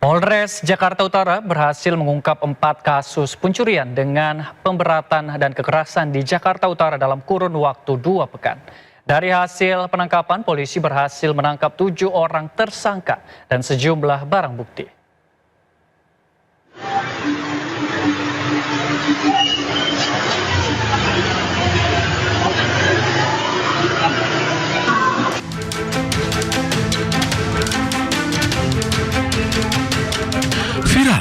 Polres Jakarta Utara berhasil mengungkap 4 kasus pencurian dengan pemberatan dan kekerasan di Jakarta Utara dalam kurun waktu 2 pekan. Dari hasil penangkapan, polisi berhasil menangkap 7 orang tersangka dan sejumlah barang bukti. Viral,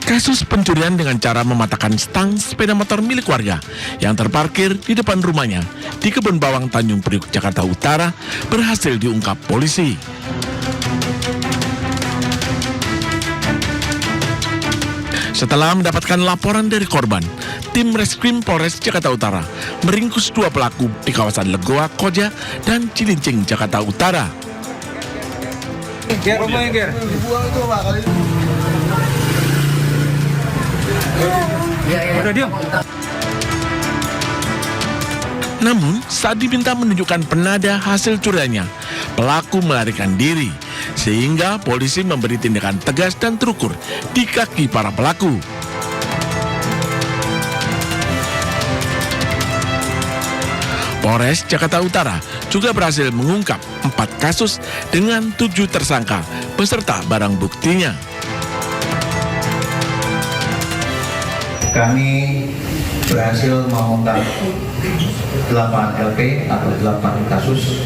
kasus pencurian dengan cara mematahkan stang sepeda motor milik warga yang terparkir di depan rumahnya di Kebun Bawang Tanjung Priuk, Jakarta Utara berhasil diungkap polisi. Setelah mendapatkan laporan dari korban, tim Reskrim Polres Jakarta Utara meringkus 2 pelaku di kawasan Legoa, Koja, dan Cilincing, Jakarta Utara. Namun, saat diminta menunjukkan penada hasil curiannya, pelaku melarikan diri, sehingga polisi memberi tindakan tegas dan terukur di kaki para pelaku. Polres Jakarta Utara juga berhasil mengungkap 4 kasus dengan 7 tersangka beserta barang buktinya. Kami berhasil mengungkap 8 LP atau 8 kasus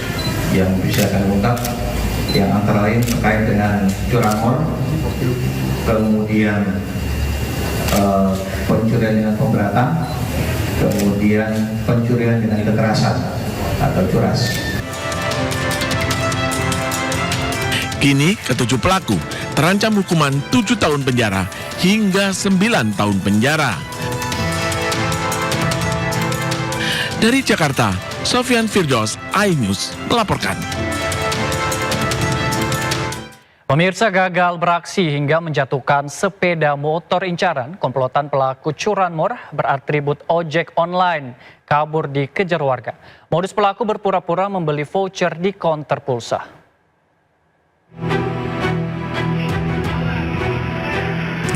yang bisa kami ungkap, yang antara lain terkait dengan curanmor, kemudian pencurian dengan pemberatan, kemudian pencurian dengan kekerasan atau curas. Kini ke-7 pelaku terancam hukuman 7 tahun penjara hingga 9 tahun penjara. Dari Jakarta, Sofyan Firdaus, iNews melaporkan. Pemirsa, gagal beraksi hingga menjatuhkan sepeda motor incaran, komplotan pelaku curanmor beratribut ojek online kabur dikejar warga. Modus pelaku berpura-pura membeli voucher di konter pulsa.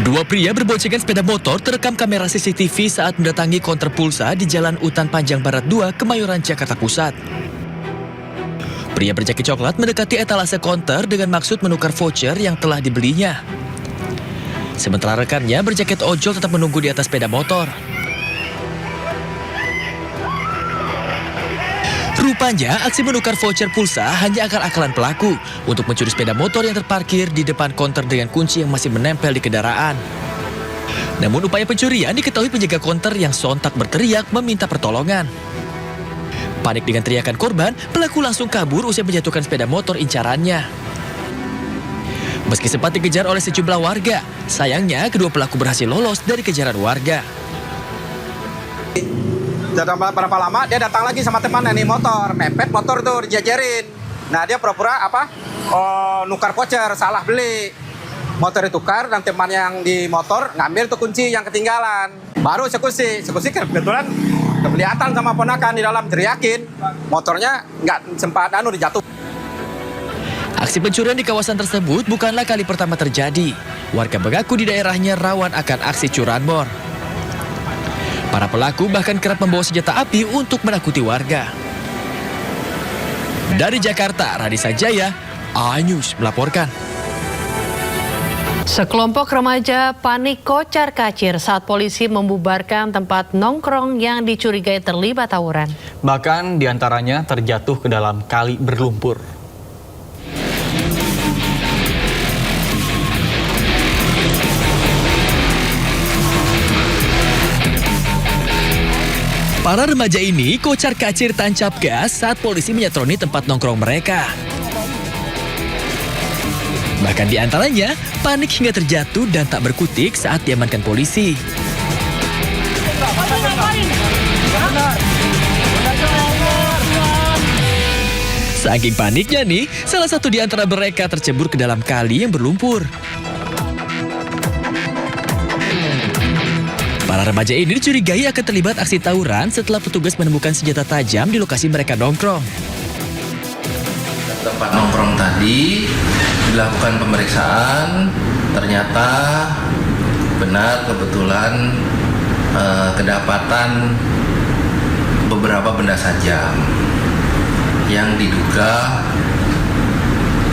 Dua pria berboncengan sepeda motor terekam kamera CCTV saat mendatangi konter pulsa di Jalan Utan Panjang Barat 2, Kemayoran, Jakarta Pusat. Pria berjaket coklat mendekati etalase konter dengan maksud menukar voucher yang telah dibelinya. Sementara rekannya berjaket ojol tetap menunggu di atas sepeda motor. Rupanya, aksi menukar voucher pulsa hanya akal-akalan pelaku untuk mencuri sepeda motor yang terparkir di depan konter dengan kunci yang masih menempel di kendaraan. Namun upaya pencurian diketahui penjaga konter yang sontak berteriak meminta pertolongan. Panik dengan teriakan korban, pelaku langsung kabur usai menjatuhkan sepeda motor incarannya. Meski sempat dikejar oleh sejumlah warga, sayangnya kedua pelaku berhasil lolos dari kejaran warga. Dalam berapa lama dia datang lagi sama temannya nih, motor mepet, motor tuh dijajarin. Nah dia pura-pura nukar voucher, salah beli. Motor ditukar dan teman yang di motor ngambil tuh kunci yang ketinggalan. Baru eksekusi kebetulan kelihatan sama ponakan di dalam, teriakin. Motornya nggak sempat dijatuh. Aksi pencurian di kawasan tersebut bukanlah kali pertama terjadi. Warga mengaku di daerahnya rawan akan aksi curanmor. Para pelaku bahkan kerap membawa senjata api untuk menakuti warga. Dari Jakarta, Radisa Jaya, iNews melaporkan. Sekelompok remaja panik kocar-kacir saat polisi membubarkan tempat nongkrong yang dicurigai terlibat tawuran. Bahkan diantaranya terjatuh ke dalam kali berlumpur. Para remaja ini kocar-kacir tancap gas saat polisi menyatroni tempat nongkrong mereka. Bahkan di antaranya panik hingga terjatuh dan tak berkutik saat diamankan polisi. Saking paniknya nih, salah satu di antara mereka tercebur ke dalam kali yang berlumpur. Para remaja ini dicurigai akan terlibat aksi tawuran setelah petugas menemukan senjata tajam di lokasi mereka nongkrong. Tempat nongkrong tadi dilakukan pemeriksaan Ternyata benar kebetulan kedapatan beberapa benda tajam yang diduga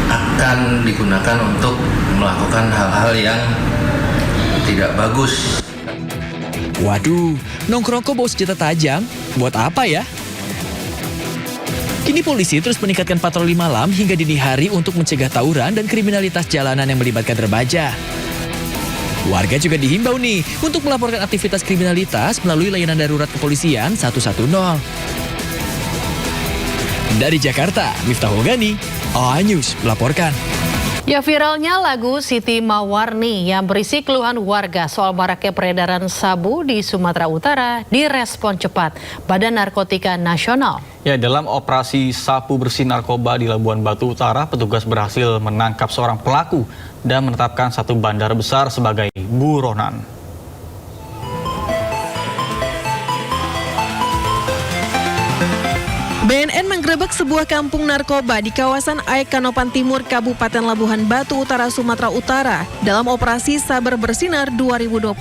akan digunakan untuk melakukan hal-hal yang tidak bagus. Waduh, nongkrong kok bawa senjata tajam? Buat apa ya? Kini polisi terus meningkatkan patroli malam hingga dini hari untuk mencegah tawuran dan kriminalitas jalanan yang melibatkan remaja. Warga juga dihimbau nih untuk melaporkan aktivitas kriminalitas melalui layanan darurat kepolisian 110. Dari Jakarta, Miftahul Ghani, iNews melaporkan. Ya, viralnya lagu Siti Mawarni yang berisi keluhan warga soal maraknya peredaran sabu di Sumatera Utara direspon cepat Badan Narkotika Nasional. Ya, dalam operasi sapu bersih narkoba di Labuan Batu Utara, petugas berhasil menangkap seorang pelaku dan menetapkan satu bandar besar sebagai buronan. BNN menggerebek sebuah kampung narkoba di kawasan Aek Kanopan Timur, Kabupaten Labuhan Batu Utara, Sumatera Utara dalam operasi Sabar Bersinar 2026.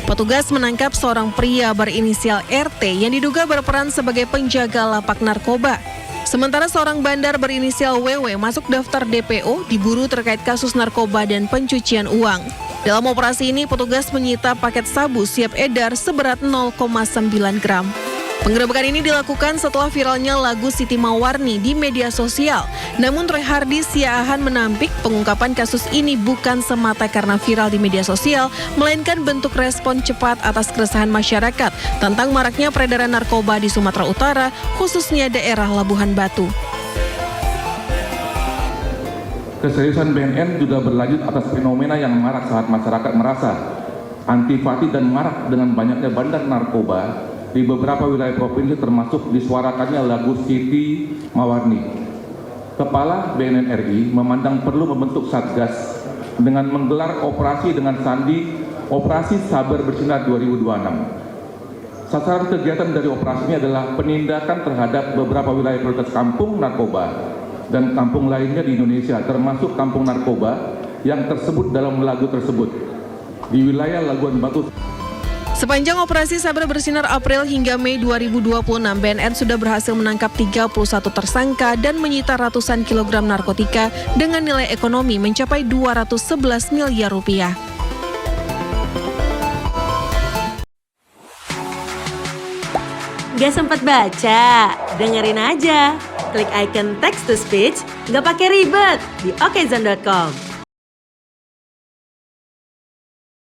Petugas menangkap seorang pria berinisial RT yang diduga berperan sebagai penjaga lapak narkoba. Sementara seorang bandar berinisial WW masuk daftar DPO diburu terkait kasus narkoba dan pencucian uang. Dalam operasi ini petugas menyita paket sabu siap edar seberat 0,9 gram. Penggerebekan ini dilakukan setelah viralnya lagu Siti Mawarni di media sosial. Namun Troy Hardy Siaahan menampik pengungkapan kasus ini bukan semata karena viral di media sosial, melainkan bentuk respon cepat atas keresahan masyarakat tentang maraknya peredaran narkoba di Sumatera Utara, khususnya daerah Labuhan Batu. Keseriusan BNN juga berlanjut atas fenomena yang marak saat masyarakat merasa antipati dan marak dengan banyaknya bandar narkoba di beberapa wilayah provinsi, termasuk disuarakannya lagu Siti Mawarni. Kepala BNN RI memandang perlu membentuk Satgas dengan menggelar operasi dengan sandi Operasi Sabar Bersinar 2026. Sasaran kegiatan dari operasi ini adalah penindakan terhadap beberapa wilayah prioritas kampung narkoba dan kampung lainnya di Indonesia, termasuk kampung narkoba yang tersebut dalam lagu tersebut di wilayah Labuan Batu. Sepanjang operasi Sabar Bersinar April hingga Mei 2026, BNN sudah berhasil menangkap 31 tersangka dan menyita ratusan kilogram narkotika dengan nilai ekonomi mencapai 211 miliar rupiah. Gak sempat baca? Dengerin aja. Klik icon text to speech, gak pakai ribet di okezone.com.